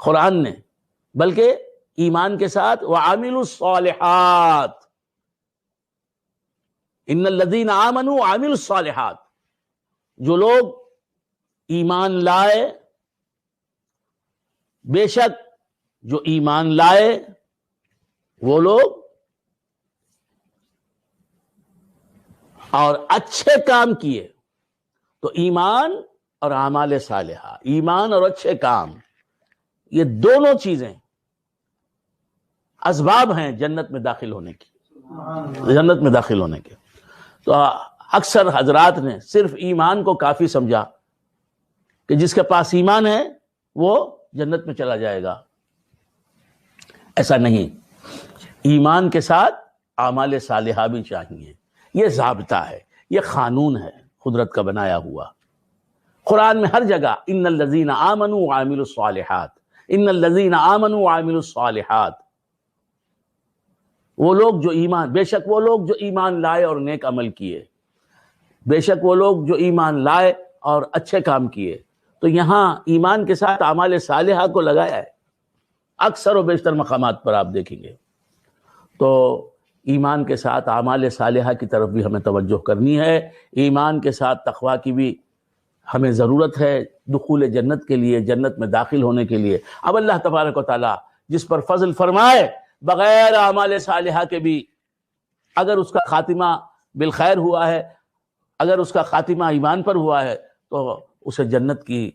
قرآن نے، بلکہ ایمان کے ساتھ وعاملوا الصالحات، ان الذین آمنوا وعاملوا الصالحات، جو لوگ ایمان لائے، بے شک جو ایمان لائے وہ لوگ اور اچھے کام کیے. تو ایمان اور اعمال صالحہ، ایمان اور اچھے کام، یہ دونوں چیزیں اسباب ہیں جنت میں داخل ہونے کی، جنت میں داخل ہونے کے. تو اکثر حضرات نے صرف ایمان کو کافی سمجھا کہ جس کے پاس ایمان ہے وہ جنت میں چلا جائے گا. ایسا نہیں، ایمان کے ساتھ اعمال صالحہ بھی چاہیے. یہ ضابطہ ہے، یہ قانون ہے قدرت کا بنایا ہوا. قرآن میں ہر جگہ ان الذین آمنوا وعملوا الصالحات، ان الذین آمنوا وعملوا الصالحات، وہ لوگ جو ایمان، بے شک وہ لوگ جو ایمان لائے اور نیک عمل کیے، بے شک وہ لوگ جو ایمان لائے اور اچھے کام کیے. تو یہاں ایمان کے ساتھ اعمال صالحہ کو لگایا ہے. اکثر و بیشتر مقامات پر آپ دیکھیں گے. تو ایمان کے ساتھ اعمال صالحہ کی طرف بھی ہمیں توجہ کرنی ہے. ایمان کے ساتھ تقویٰ کی بھی ہمیں ضرورت ہے دخول جنت کے لیے، جنت میں داخل ہونے کے لیے. اب اللہ تبارک و تعالیٰ جس پر فضل فرمائے بغیر اعمال صالحہ کے بھی، اگر اس کا خاتمہ بالخیر ہوا ہے، اگر اس کا خاتمہ ایمان پر ہوا ہے، تو اسے جنت کی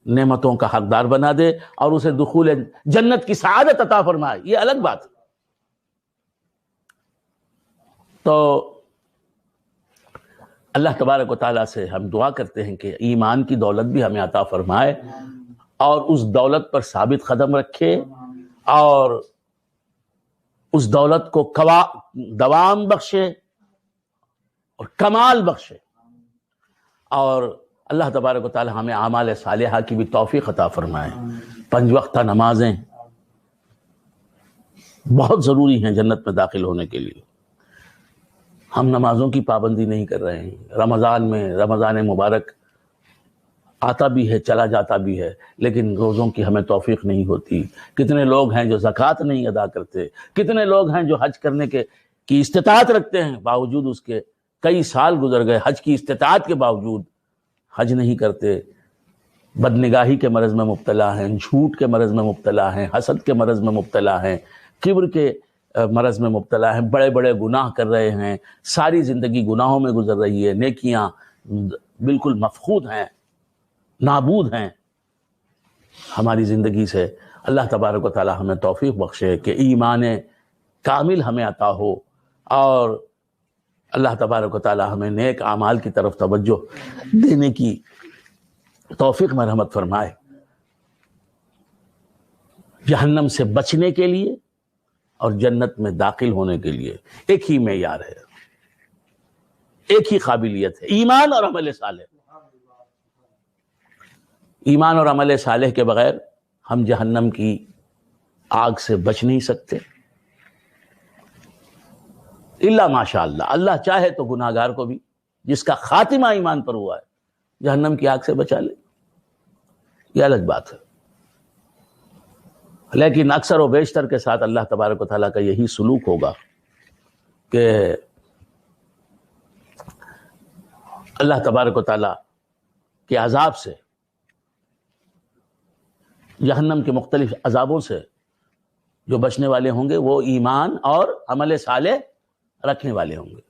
نعمتوں کا حقدار بنا دے اور اسے دخول جنت کی سعادت عطا فرمائے. یہ الگ بات ہے. تو اللہ تبارک و تعالیٰ سے ہم دعا کرتے ہیں کہ ایمان کی دولت بھی ہمیں عطا فرمائے اور اس دولت پر ثابت قدم رکھے اور اس دولت کو دوام بخشے اور کمال بخشے. اور اللہ تبارک و تعالیٰ ہمیں اعمال صالحہ کی بھی توفیق عطا فرمائے. 5 وقتہ نمازیں بہت ضروری ہیں جنت میں داخل ہونے کے لیے. ہم نمازوں کی پابندی نہیں کر رہے ہیں. رمضان میں، رمضان مبارک آتا بھی ہے چلا جاتا بھی ہے، لیکن روزوں کی ہمیں توفیق نہیں ہوتی. کتنے لوگ ہیں جو زکوٰۃ نہیں ادا کرتے، کتنے لوگ ہیں جو حج کرنے کی استطاعت رکھتے ہیں، باوجود اس کے کئی سال گزر گئے، حج کی استطاعت کے باوجود حج نہیں کرتے. بدنگاہی کے مرض میں مبتلا ہیں، جھوٹ کے مرض میں مبتلا ہیں، حسد کے مرض میں مبتلا ہیں، کبر کے مرض میں مبتلا ہیں، بڑے بڑے گناہ کر رہے ہیں، ساری زندگی گناہوں میں گزر رہی ہے، نیکیاں بالکل مفقود ہیں، نابود ہیں ہماری زندگی سے. اللہ تبارک و تعالی ہمیں توفیق بخشے کہ ایمان کامل ہمیں عطا ہو اور اللہ تبارک و تعالی ہمیں نیک اعمال کی طرف توجہ دینے کی توفیق مرحمت فرمائے. جہنم سے بچنے کے لیے اور جنت میں داخل ہونے کے لیے ایک ہی معیار ہے، ایک ہی قابلیت ہے، ایمان اور عمل صالح. ایمان اور عمل صالح کے بغیر ہم جہنم کی آگ سے بچ نہیں سکتے. الا ماشاء اللہ، اللہ چاہے تو گناہگار کو بھی جس کا خاتمہ ایمان پر ہوا ہے جہنم کی آگ سے بچا لے، یہ الگ بات ہے. لیکن اکثر و بیشتر کے ساتھ اللہ تبارک و تعالیٰ کا یہی سلوک ہوگا کہ اللہ تبارک و تعالیٰ کے عذاب سے، جہنم کے مختلف عذابوں سے جو بچنے والے ہوں گے وہ ایمان اور عمل صالح رکھنے والے ہوں گے،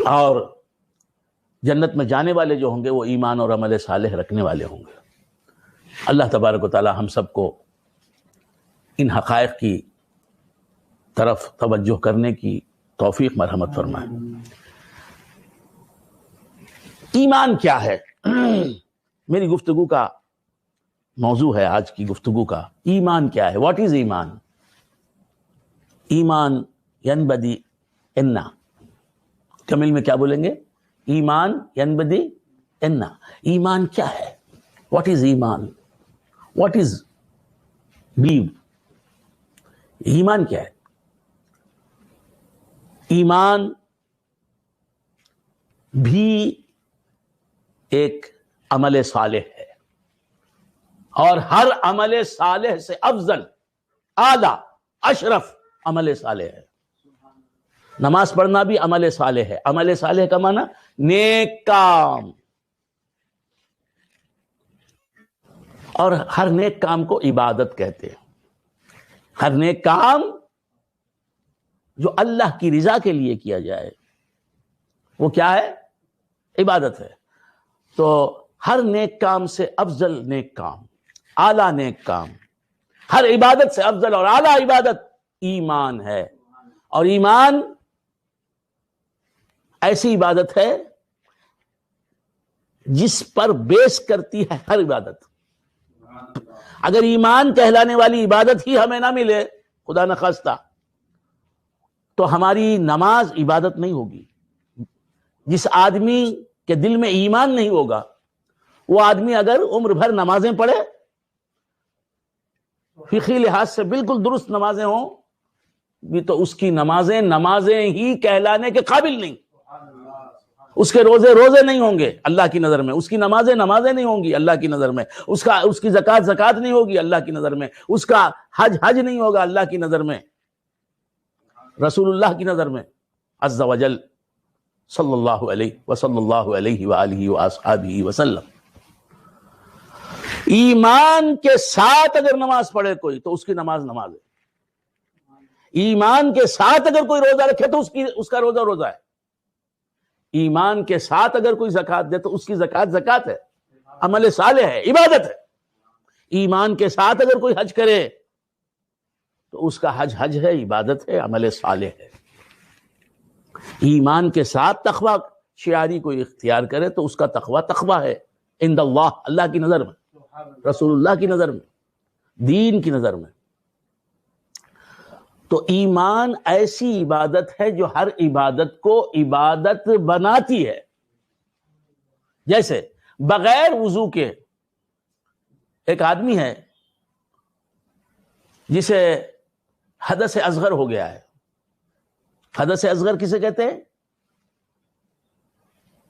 اور جنت میں جانے والے جو ہوں گے وہ ایمان اور عمل صالح رکھنے والے ہوں گے. اللہ تبارک و تعالی ہم سب کو ان حقائق کی طرف توجہ کرنے کی توفیق مرحمت فرمائے. ایمان کیا ہے؟ میری گفتگو کا موضوع ہے آج کی گفتگو کا، ایمان کیا ہے؟ واٹ از ایمان؟ ایمان ینبدی انا، کمل میں کیا بولیں گے؟ ایمان ینبدی انا. ایمان کیا ہے؟ واٹ از ایمان؟ What is believe? ایمان کیا ہے؟ ایمان بھی ایک عمل صالح ہے. اور ہر عمل صالح سے افضل، اعلیٰ، اشرف عمل صالح ہے۔ نماز پڑھنا بھی عمل صالح ہے۔ عمل صالح کا معنی نیک کام، اور ہر نیک کام کو عبادت کہتے ہیں۔ ہر نیک کام جو اللہ کی رضا کے لیے کیا جائے وہ کیا ہے؟ عبادت ہے۔ تو ہر نیک کام سے افضل نیک کام، اعلیٰ نیک کام، ہر عبادت سے افضل اور اعلیٰ عبادت ایمان ہے۔ اور ایمان ایسی عبادت ہے جس پر بیس کرتی ہے ہر عبادت۔ اگر ایمان کہلانے والی عبادت ہی ہمیں نہ ملے، خدا نخواستہ، تو ہماری نماز عبادت نہیں ہوگی۔ جس آدمی کے دل میں ایمان نہیں ہوگا، وہ آدمی اگر عمر بھر نمازیں پڑھے، فقہی لحاظ سے بالکل درست نمازیں ہوں بھی، تو اس کی نمازیں ہی کہلانے کے قابل نہیں۔ اس کے روزے نہیں ہوں گے اللہ کی نظر میں، اس کی نمازیں نہیں ہوں گی اللہ کی نظر میں، اس کی زکوٰۃ نہیں ہوگی اللہ کی نظر میں، اس کا حج نہیں ہوگا اللہ کی نظر میں، رسول اللہ کی نظر میں عز وجل صلی اللہ علیہ وآلہ وآصحابہ وسلم۔ ایمان کے ساتھ اگر نماز پڑھے کوئی تو اس کی نماز ہے۔ ایمان کے ساتھ اگر کوئی روزہ رکھے تو اس کا روزہ ہے۔ ایمان کے ساتھ اگر کوئی زکوٰۃ دے تو اس کی زکوٰۃ ہے، عمل صالح ہے، عبادت ہے۔ ایمان کے ساتھ اگر کوئی حج کرے تو اس کا حج ہے، عبادت ہے، عمل صالح ہے۔ ایمان کے ساتھ تقوی شعاری کوئی اختیار کرے تو اس کا تقوی ہے عند اللہ، اللہ کی نظر میں، رسول اللہ کی نظر میں، دین کی نظر میں۔ تو ایمان ایسی عبادت ہے جو ہر عبادت کو عبادت بناتی ہے۔ جیسے بغیر وضو کے ایک آدمی ہے جسے حدث اصغر ہو گیا ہے۔ حدث اصغر کسے کہتے ہیں؟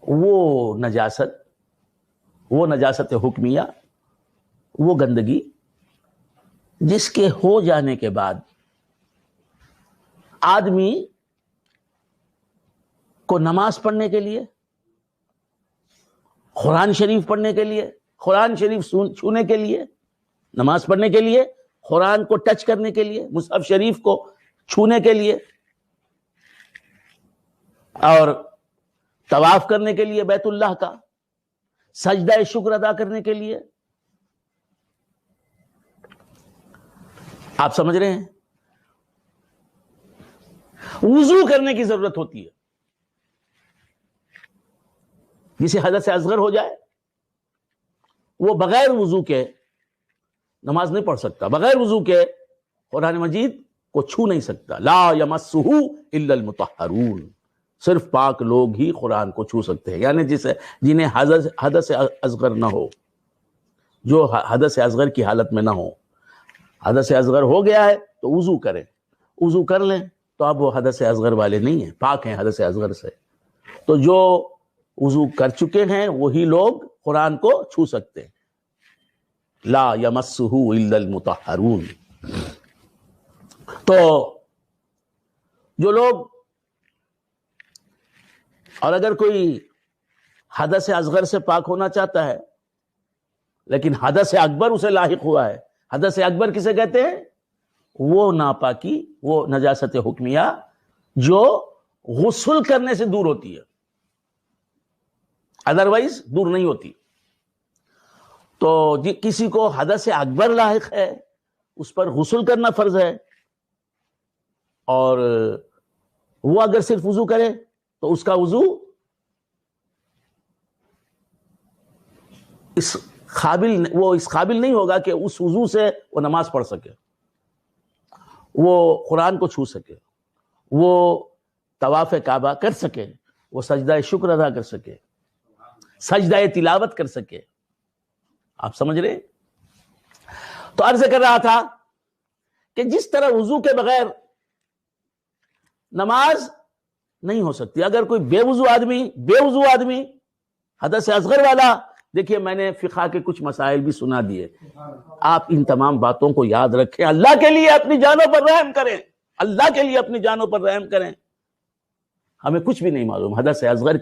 وہ نجاست حکمیہ، وہ گندگی جس کے ہو جانے کے بعد آدمی کو نماز پڑھنے کے لیے، قرآن شریف پڑھنے کے لیے، قرآن شریف چھونے کے لیے، نماز پڑھنے کے لیے، قرآن کو ٹچ کرنے کے لیے، مصحف شریف کو چھونے کے لیے، اور طواف کرنے کے لیے بیت اللہ کا، سجدہ شکر ادا کرنے کے لیے۔ آپ سمجھ رہے ہیں؟ وضو کرنے کی ضرورت ہوتی ہے۔ جسے حدث اصغر ہو جائے وہ بغیر وضو کے نماز نہیں پڑھ سکتا، بغیر وضو کے قرآن مجید کو چھو نہیں سکتا۔ لا یمسہ الا المطہرون، صرف پاک لوگ ہی قرآن کو چھو سکتے ہیں، یعنی جنہیں حدث اصغر نہ ہو، جو حدث اصغر کی حالت میں نہ ہو۔ حدث اصغر ہو گیا ہے تو وضو کریں، وضو کر لیں تو اب وہ حدث اصغر والے نہیں ہیں، پاک ہیں حدث اصغر سے۔ تو جو وضو کر چکے ہیں وہی لوگ قرآن کو چھو سکتے ہیں۔ لا یمسہ الا المطہرون۔ تو جو لوگ، اور اگر کوئی حدث اصغر سے پاک ہونا چاہتا ہے لیکن حدث اکبر اسے لاحق ہوا ہے، حدث اکبر کسے کہتے ہیں؟ وہ ناپاکی، وہ نجاست حکمیہ جو غسل کرنے سے دور ہوتی ہے، ادروائز دور نہیں ہوتی۔ تو کسی کو حدث اکبر لاحق ہے، اس پر غسل کرنا فرض ہے، اور وہ اگر صرف وضو کرے تو اس کا وضو اس قابل نہیں ہوگا کہ اس وضو سے وہ نماز پڑھ سکے، وہ قرآن کو چھو سکے، وہ طواف کعبہ کر سکے، وہ سجدہ شکر ادا کر سکے، سجدہ تلاوت کر سکے۔ آپ سمجھ رہے ہیں؟ تو عرض کر رہا تھا کہ جس طرح وضو کے بغیر نماز نہیں ہو سکتی، اگر کوئی بے وضو آدمی حدث اصغر والا دیکھیے میں نے فقہ کے کچھ مسائل بھی سنا دیے، آپ ان تمام باتوں کو یاد رکھیں، اللہ کے لیے اپنی جانوں پر رحم کریں، اللہ کے لیے اپنی جانوں پر رحم کریں۔ ہمیں کچھ بھی نہیں معلوم، حدث اصغر